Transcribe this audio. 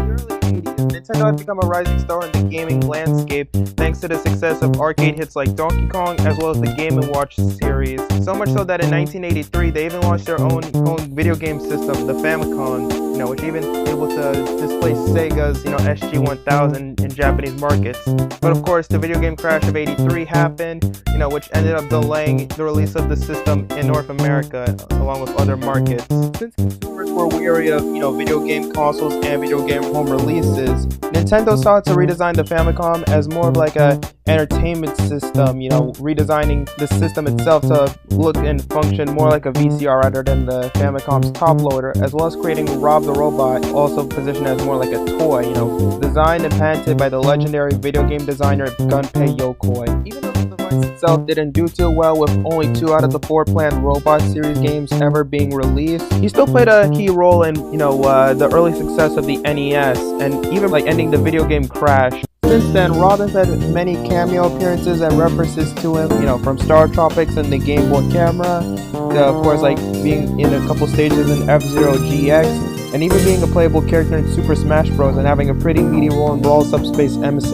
Nintendo had become a rising star in the gaming landscape thanks to the success of arcade hits like Donkey Kong as well as the Game & Watch series. So much so that in 1983 they even launched their own video game system, the Famicom, which even able to displace Sega's, SG-1000 in Japanese markets. But of course, the video game crash of '83 happened, which ended up delaying the release of the system in North America along with other markets. Since consumers were weary of, video game consoles and video game home releases, Nintendo sought to redesign the Famicom as more of like a entertainment system, redesigning the system itself to look and function more like a VCR rather than the Famicom's top loader, as well as creating Rob the Robot, also positioned as more like a toy, designed and patented by the legendary video game designer Gunpei Yokoi. Even though the device itself didn't do too well with only 2 out of the 4 planned Robot series games ever being released, he still played a key role in, the early success of the NES and even like ending the video game crash. Since then, Robin's had many cameo appearances and references to him, from Star Tropics and the Game Boy camera, to, of course, like being in a couple stages in F-Zero GX, and even being a playable character in Super Smash Bros. And having a pretty meaty role in Brawl Subspace Emissary.